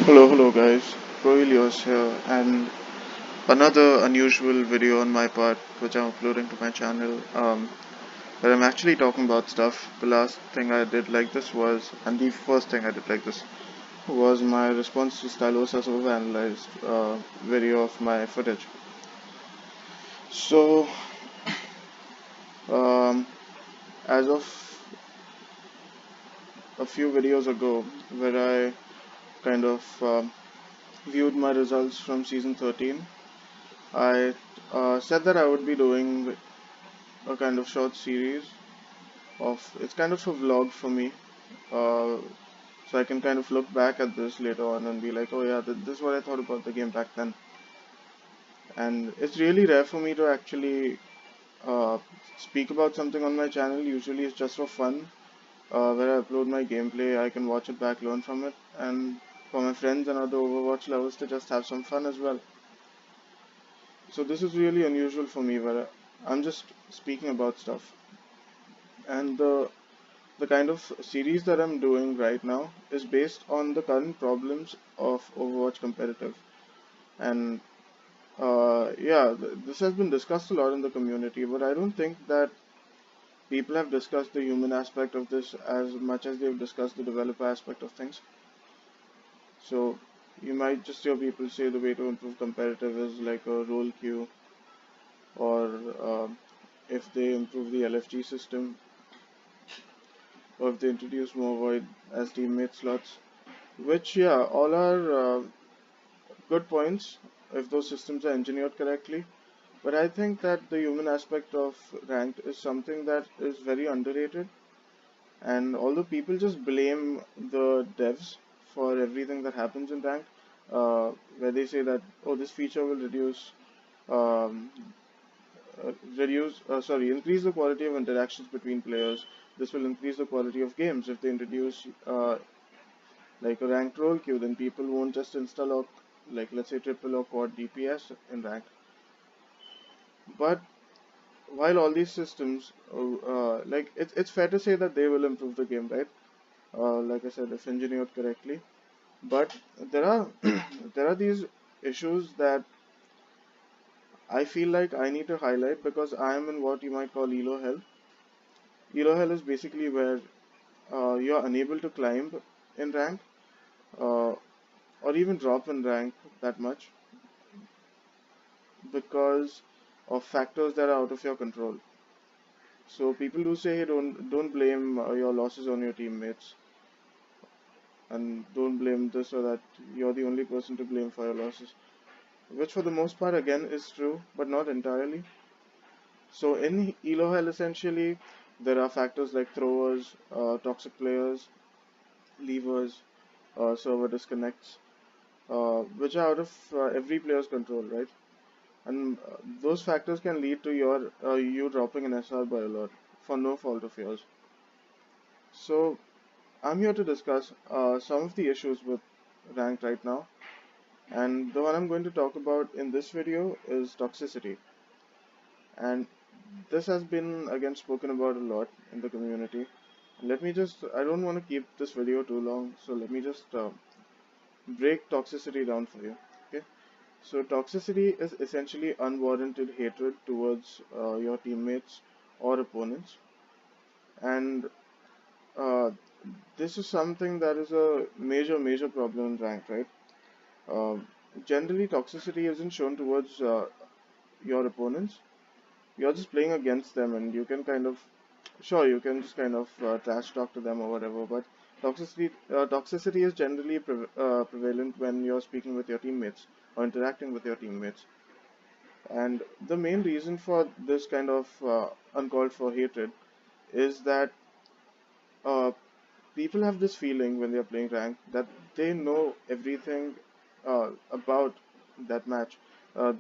Hello guys, Proilios here, and another unusual video on my part, which I'm uploading to my channel, where I'm actually talking about stuff. The last thing I did like this was, and the first thing I did like this, was my response to Stylosa's overanalyzed video of my footage. So, um, as of a few videos ago, where I kind of viewed my results from season 13, I said that I would be doing a kind of short series of it's kind of a vlog for me, uh, so I can kind of look back at this later on and be like, oh yeah, this is what I thought about the game back then. And it's really rare for me to actually uh, speak about something on my channel. Usually it's just for fun, where I upload my gameplay. I can watch it back, learn from it, and for my friends and other Overwatch lovers to just have some fun as well. So this is really unusual for me, where I'm just speaking about stuff. And the kind of series that I'm doing right now is based on the current problems of Overwatch competitive. And yeah, this has been discussed a lot in the community, but I don't think that people have discussed the human aspect of this as much as they've discussed the developer aspect of things. So you might just hear people say the way to improve competitive is like a role queue, or if they improve the LFG system, or if they introduce more void as teammate slots. Which, yeah, all are good points if those systems are engineered correctly. But I think that the human aspect of ranked is something that is very underrated. And although people just blame the devs for everything that happens in ranked, where they say that, oh, this feature will um, increase the quality of interactions between players. This will increase the quality of games. If they introduce like a ranked role queue, then people won't just install or like let's say triple or quad DPS in ranked. But while all these systems, like it's fair to say that they will improve the game, right? Like I said, if engineered correctly. But there are there are these issues that I feel like I need to highlight because I am in what you might call elo hell. Elo hell is basically where you are unable to climb in rank, uh, or even drop in rank that much because of factors that are out of your control. So people do say, hey, don't blame your losses on your teammates, and don't blame this or that. You're the only person to blame for your losses, which for the most part again is true, but not entirely. So in Elo Hell, essentially, there are factors like throwers, toxic players, levers, server disconnects, which are out of every player's control, right? And those factors can lead to you dropping an SR by a lot for no fault of yours. So I'm here to discuss some of the issues with ranked right now, and the one I'm going to talk about in this video is toxicity. And this has been again spoken about a lot in the community. I don't want to keep this video too long, so let me just break toxicity down for you. Okay, so toxicity is essentially unwarranted hatred towards your teammates or opponents, and uh, this is something that is a major problem in ranked, right? Uh, Generally, toxicity isn't shown towards your opponents. You're just playing against them, and you can kind of, sure, you can just kind of trash talk to them or whatever. But toxicity is generally prevalent when you're speaking with your teammates or interacting with your teammates. And the main reason for this kind of uncalled for hatred is that uh, people have this feeling when they're playing rank that they know everything about that match. Uh,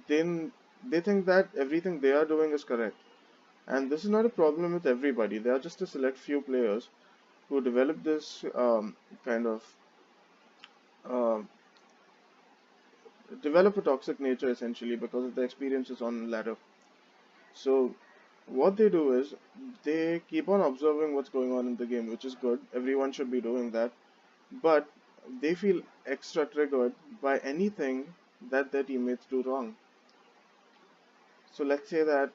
then they think that everything they are doing is correct. And this is not a problem with everybody. There are just a select few players who develop this kind of uh, develop a toxic nature essentially because of their experiences on ladder. So what they do is they keep on observing what's going on in the game, which is good. Everyone should be doing that. But they feel extra triggered by anything that their teammates do wrong. So let's say that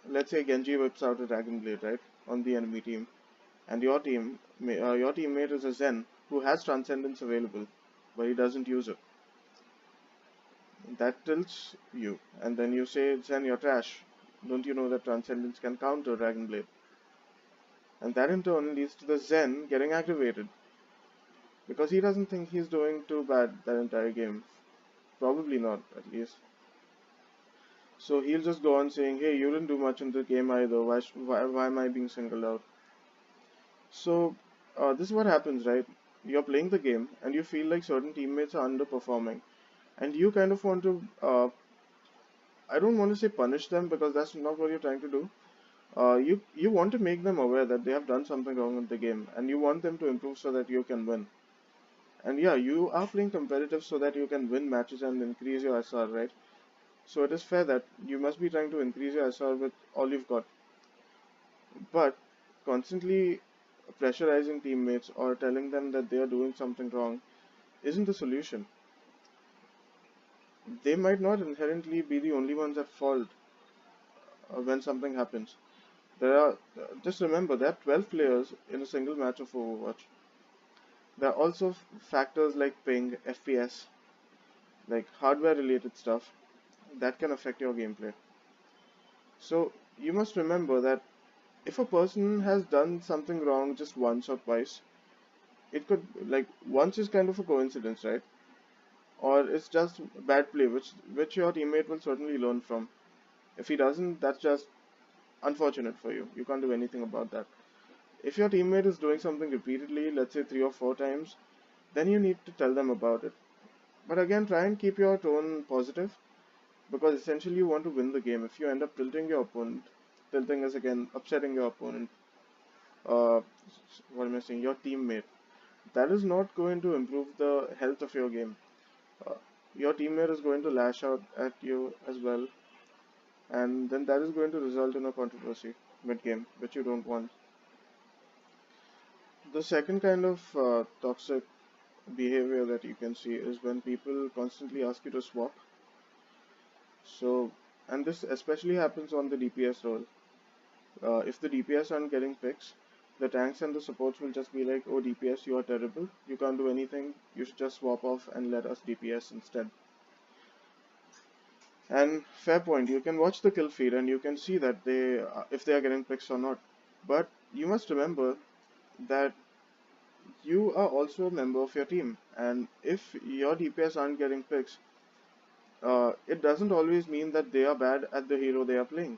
let's say Genji whips out a Dragon Blade, right, on the enemy team, and your teammate is a Zen who has Transcendence available, but he doesn't use it. That tilts you, and then you say, Zen, you're trash. Don't you know that Transcendence can counter Dragon Blade? And that in turn leads to the Zen getting aggravated because he doesn't think he's doing too bad that entire game. Probably not, at least. So he'll just go on saying, hey, you didn't do much in the game either. Why am I being singled out? So this is what happens, right? You're playing the game and you feel like certain teammates are underperforming, and you kind of want to. I don't want to say punish them because that's not what you're trying to do. You want to make them aware that they have done something wrong in the game, and you want them to improve so that you can win. And yeah, you are playing competitive so that you can win matches and increase your SR, right? So it is fair that you must be trying to increase your SR with all you've got. But constantly pressurizing teammates or telling them that they are doing something wrong isn't the solution. They might not inherently be the only ones at fault when something happens. There are just remember there are 12 players in a single match of Overwatch. There are also factors like ping, FPS, like hardware related stuff that can affect your gameplay. So you must remember that if a person has done something wrong just once or twice, it could like once is kind of a coincidence, right? Or it's just bad play, which your teammate will certainly learn from. If he doesn't, that's just unfortunate for you. You can't do anything about that. If your teammate is doing something repeatedly, let's say 3 or 4 times, then you need to tell them about it. But again, try and keep your tone positive because essentially you want to win the game. If you end up tilting your opponent, tilting is again upsetting your opponent, uh, what am I saying, your teammate, that is not going to improve the health of your game. Uh, your teammate is going to lash out at you as well, and then that is going to result in a controversy mid game, which you don't want. The second kind of toxic behavior that you can see is when people constantly ask you to swap. So, and this especially happens on the DPS role. If the DPS aren't getting picks, the tanks and the supports will just be like, oh DPS, you are terrible, you can't do anything, you should just swap off and let us DPS instead. And fair point, you can watch the kill feed and you can see that if they are getting picks or not. But you must remember that you are also a member of your team, and if your DPS aren't getting picks, it doesn't always mean that they are bad at the hero they are playing.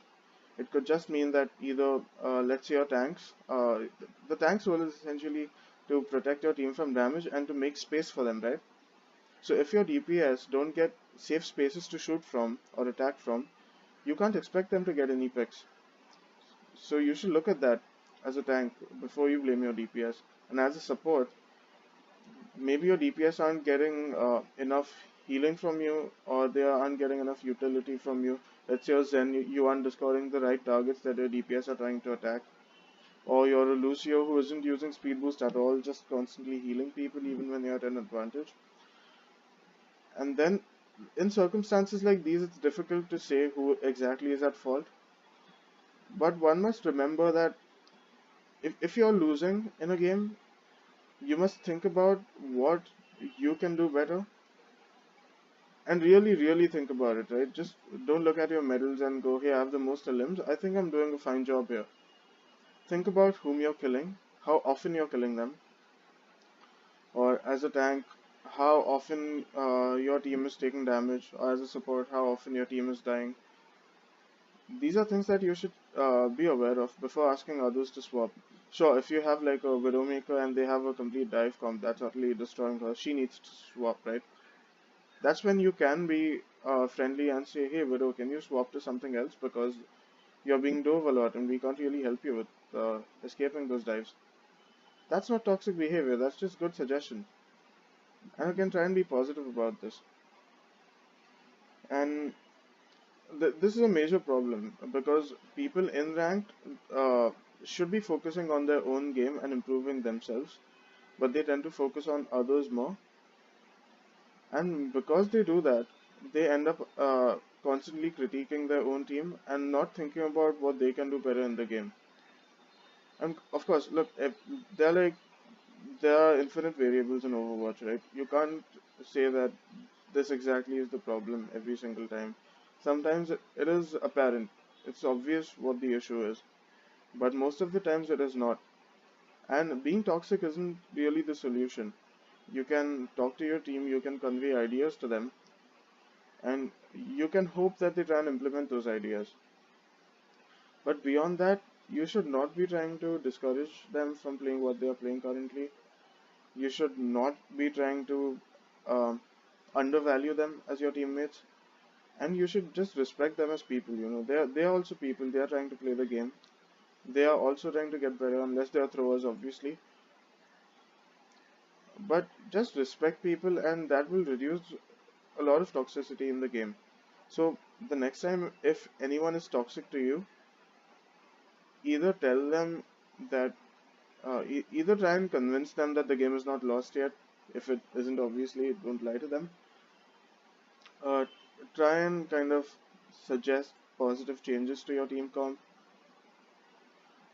It could just mean that either, let's say, your tanks, the tank's role is essentially to protect your team from damage and to make space for them, right? So if your DPS don't get safe spaces to shoot from or attack from, you can't expect them to get any picks. So you should look at that as a tank before you blame your DPS. And as a support, maybe your DPS aren't getting enough healing from you, or they aren't getting enough utility from you. Let's say you're Zen, you aren't discovering the right targets that your DPS are trying to attack. Or you're a Lucio who isn't using speed boost at all, just constantly healing people even when you're at an advantage. And then, in circumstances like these, it's difficult to say who exactly is at fault. But one must remember that if you're losing in a game, you must think about what you can do better and really, really think about it, right? Just don't look at your medals and go, hey, I have the most limbs. I think I'm doing a fine job here. Think about whom you're killing, how often you're killing them, or as a tank, how often your team is taking damage, or as a support, how often your team is dying. These are things that you should be aware of before asking others to swap. Sure, if you have like a Widowmaker and they have a complete dive comp that's utterly destroying her, she needs to swap, right? That's when you can be friendly and say, hey Widow, can you swap to something else because you're being dove a lot and we can't really help you with escaping those dives. That's not toxic behavior, that's just good suggestion. And you can try and be positive about this. And this is a major problem because people in ranked should be focusing on their own game and improving themselves. but they tend to focus on others more. And because they do that, they end up constantly critiquing their own team and not thinking about what they can do better in the game. And of course, look, there are like there are infinite variables in Overwatch, right? You can't say that this exactly is the problem every single time. Sometimes it is apparent. It's obvious what the issue is, but most of the times it is not. And being toxic isn't really the solution. You can talk to your team, you can convey ideas to them, and you can hope that they try and implement those ideas. But beyond that, you should not be trying to discourage them from playing what they are playing currently. You should not be trying to um, undervalue them as your teammates, and you should just respect them as people. They are also people. They are trying to play the game. They are also trying to get better, unless they are throwers, obviously. But just respect people, and that will reduce a lot of toxicity in the game. So the next time, if anyone is toxic to you, either tell them that, either try and convince them that the game is not lost yet. If it isn't, obviously, don't lie to them. Uh, Try and kind of suggest positive changes to your team comp,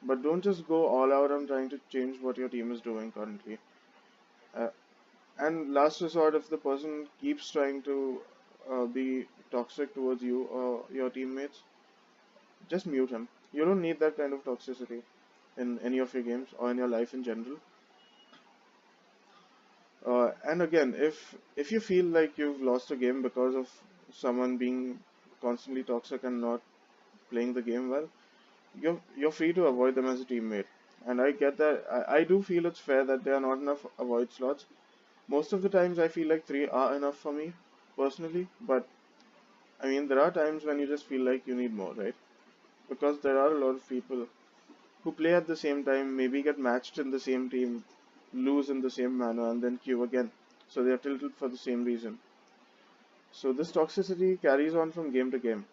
but don't just go all out on trying to change what your team is doing currently. Uh, and last resort, if the person keeps trying to be toxic towards you or your teammates, just mute him. You don't need that kind of toxicity in any of your games or in your life in general. And again, if you feel like you've lost a game because of someone being constantly toxic and not playing the game well, you're free to avoid them as a teammate. And I get that. I do feel it's fair that there are not enough avoid slots. Most of the times, I feel like three are enough for me personally. But I mean, there are times when you just feel like you need more, right? Because there are a lot of people who play at the same time, maybe get matched in the same team, lose in the same manner, and then queue again. So they are tilted for the same reason. So this toxicity carries on from game to game.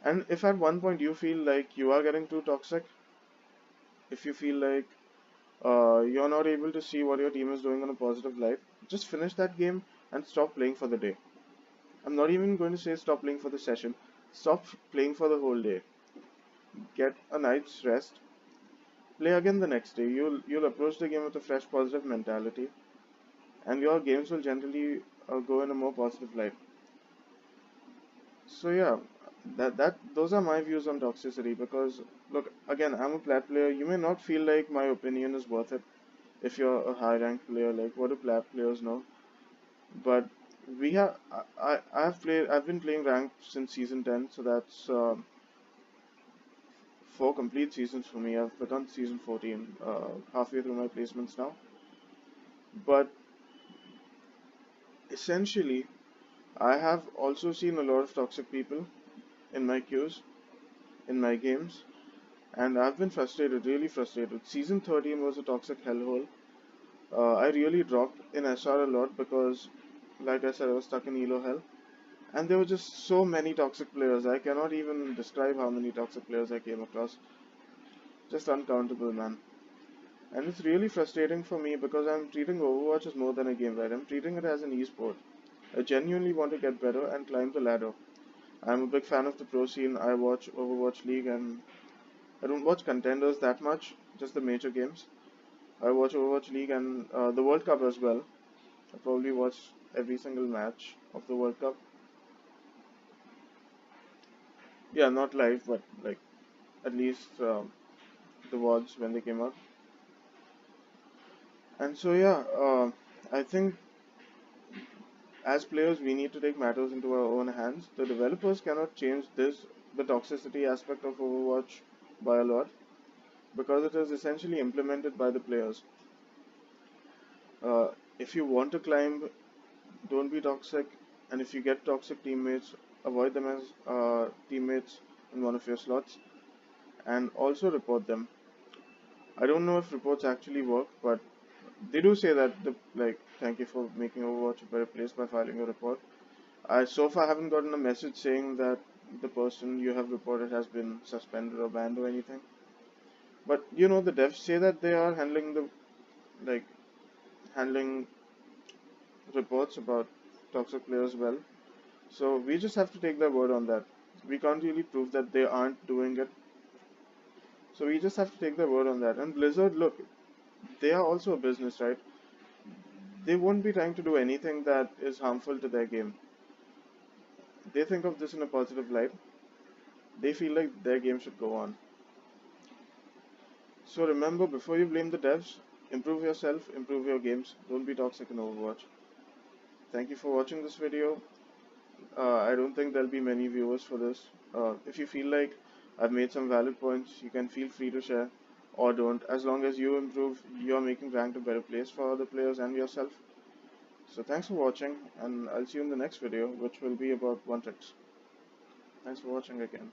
And if at one point you feel like you are getting too toxic, if you feel like you're not able to see what your team is doing on a positive light, just finish that game and stop playing for the day. I'm not even going to say stop playing for the session. Stop playing for the whole day. Get a night's rest. Play again the next day. You'll approach the game with a fresh, positive mentality, and your games will generally go in a more positive light. So yeah, that those are my views on toxicity. Because look, again, I'm a plat player. You may not feel like my opinion is worth it if you're a high ranked player. Like, what do plat players know? But we have I've been playing ranked since season 10, so that's four complete seasons for me. I've begun season 14, halfway through my placements now. But essentially, I have also seen a lot of toxic people in my queues, in my games, and I've been frustrated, really frustrated. Season 13 was a toxic hellhole. I really dropped in SR a lot because, like I said, I was stuck in Elo hell. And there were just so many toxic players. I cannot even describe how many toxic players I came across. Just uncountable, man. And it's really frustrating for me because I'm treating Overwatch as more than a game, right? I'm treating it as an esport. I genuinely want to get better and climb the ladder. I'm a big fan of the pro scene. I watch Overwatch League, and I don't watch contenders that much, just the major games. I watch Overwatch League and the World Cup as well. I probably watch every single match of the World Cup. Yeah, not live, but like at least the VODs when they came out. And so yeah, I think as players we need to take matters into our own hands. The developers cannot change the toxicity aspect of Overwatch by a lot because it is essentially implemented by the players. If you want to climb, don't be toxic, and if you get toxic teammates, avoid them as teammates in one of your slots, and also report them. I don't know if reports actually work, but they do say that thank you for making Overwatch a better place by filing a report. I so far haven't gotten a message saying that the person you have reported has been suspended or banned or anything. But the devs say that they are handling the like handling reports about toxic players well. So we just have to take their word on that. We can't really prove that they aren't doing it. So we just have to take their word on that. And Blizzard, look, they are also a business, right? They won't be trying to do anything that is harmful to their game. They think of this in a positive light. They feel like their game should go on. So remember, before you blame the devs, improve yourself, improve your games. Don't be toxic in Overwatch. Thank you for watching this video. I don't think there'll be many viewers for this. If you feel like I've made some valid points, you can feel free to share or don't. As long as you improve, you're making ranked a better place for other players and yourself. So thanks for watching, and I'll see you in the next video, which will be about one tricks. Thanks for watching again.